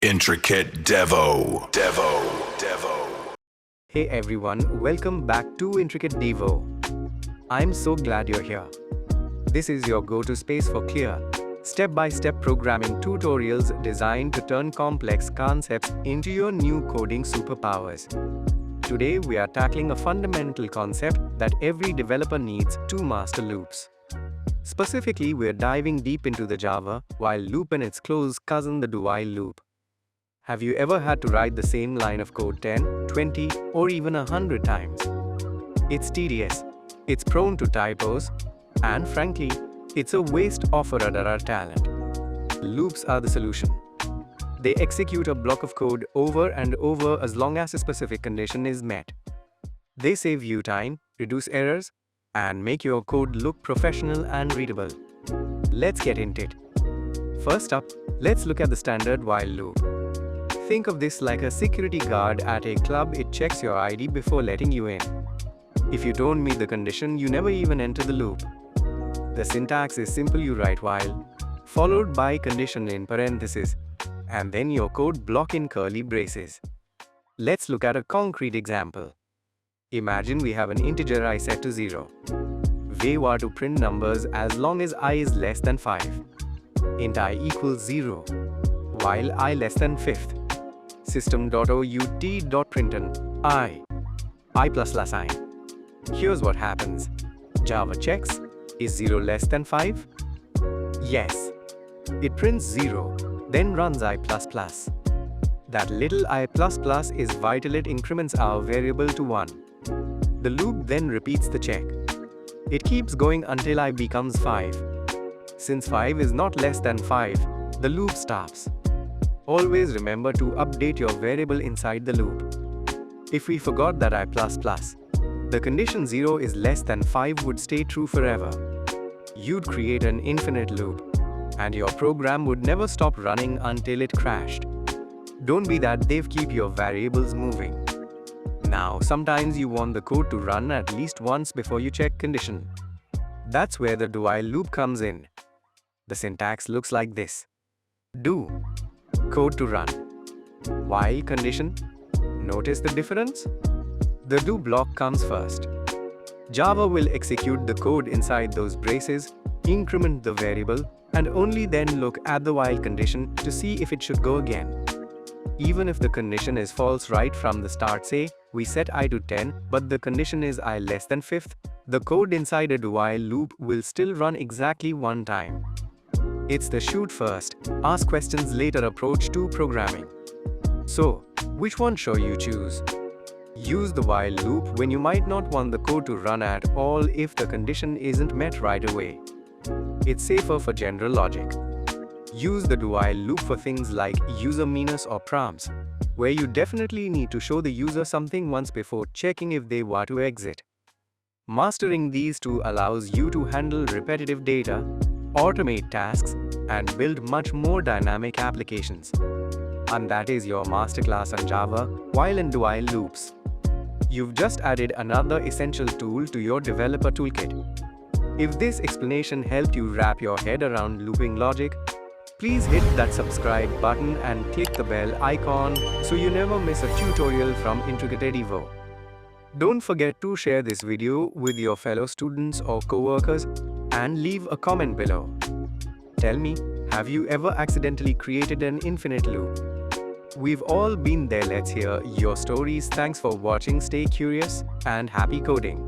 Intricate Devo. Hey everyone, welcome back to Intricate Devo. I'm so glad you're here. This is your go-to space for clear, step-by-step programming tutorials designed to turn complex concepts into your new coding superpowers. Today we are tackling a fundamental concept that every developer needs: to master loops. Specifically, we're diving deep into the Java while loop and its close cousin, the do while loop. Have you ever had to write the same line of code 10, 20, or even 100 times? It's tedious, it's prone to typos, and frankly, it's a waste of a radar talent. Loops are the solution. They execute a block of code over and over as long as a specific condition is met. They save you time, reduce errors, and make your code look professional and readable. Let's get into it. First up, let's look at the standard while loop. Think of this like a security guard at a club. It checks your ID before letting you in. If you don't meet the condition, you never even enter the loop. The syntax is simple: you write while, followed by condition in parentheses, and then your code block in curly braces. Let's look at a concrete example. Imagine we have an integer I set to 0. We want to print numbers as long as I is less than 5. Int I equals 0, while I less than 5th. System.out.println I plus I. Here's what happens. Java checks, is 0 less than 5? Yes. It prints 0, then runs I++. That little I++ is vital. It increments our variable to 1. The loop then repeats the check. It keeps going until I becomes 5. Since 5 is not less than 5, the loop stops. Always remember to update your variable inside the loop. If we forgot that I++, the condition 0 is less than 5 would stay true forever. You'd create an infinite loop, and your program would never stop running until it crashed. Don't be that dev. Keep your variables moving. Now, sometimes you want the code to run at least once before you check condition. That's where the do while loop comes in. The syntax looks like this. Do, code to run. While condition. Notice the difference? The do block comes first. Java will execute the code inside those braces, increment the variable, and only then look at the while condition to see if it should go again. Even if the condition is false right from the start, say we set I to 10, but the condition is I less than 5th, the code inside a do while loop will still run exactly one time. It's the shoot first, ask questions later approach to programming. So, which one shall you choose? Use the while loop when you might not want the code to run at all if the condition isn't met right away. It's safer for general logic. Use the do while loop for things like user minus or prompts, where you definitely need to show the user something once before checking if they want to exit. Mastering these two allows you to handle repetitive data, automate tasks, and build much more dynamic applications. And that is your masterclass on Java, while and do while loops. You've just added another essential tool to your developer toolkit. If this explanation helped you wrap your head around looping logic, please hit that subscribe button and click the bell icon so you never miss a tutorial from Intricate Devo. Don't forget to share this video with your fellow students or co-workers and leave a comment below. Tell me, have you ever accidentally created an infinite loop? We've all been there. Let's hear your stories. Thanks for watching. Stay curious and happy coding.